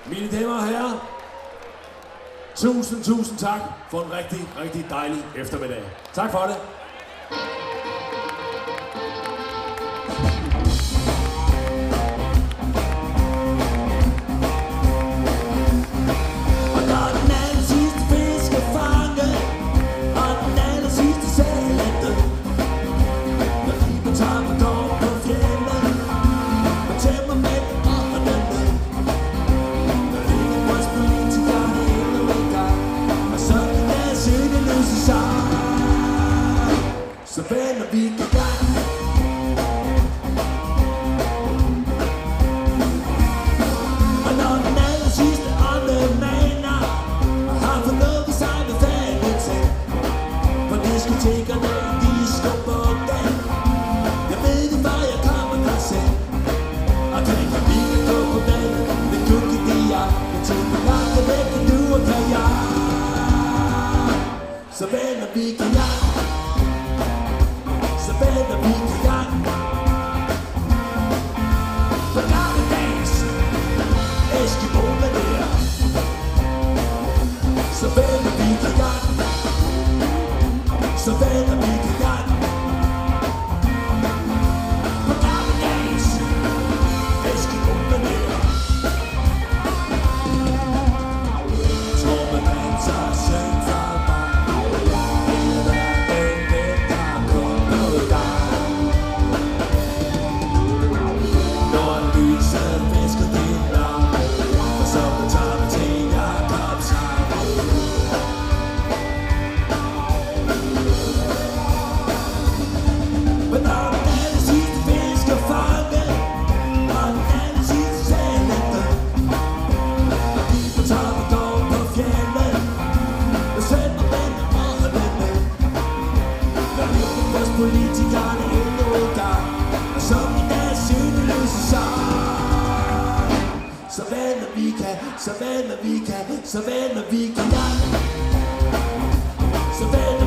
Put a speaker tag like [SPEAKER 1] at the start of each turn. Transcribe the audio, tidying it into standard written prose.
[SPEAKER 1] Mine damer og herrer, tusind tak for en rigtig dejlig eftermiddag. Tak for det. Så vender vi i gang. Og når den aller sidste åndemaner har fået noget ved sig med fanden til, for diskotekerne de skubber den. Jeg ved det, hvor jeg kommer der selv. Og kan vi kan gå på vandet med kukkedier. Jeg tænker langt væk nu og kan jeg. Så vender vi i gang. Så vender vi i gang. For gammeldags Eskimo-manér. Så vender vi i gang. Så vender vi i gang. For gammeldags Eskimo-manér. Trommemand tager søn fra politikerne endnu i gang. Og som i deres syneløse sang. Så vender vi kan, så vender vi kan, så vender vi kan. Så vender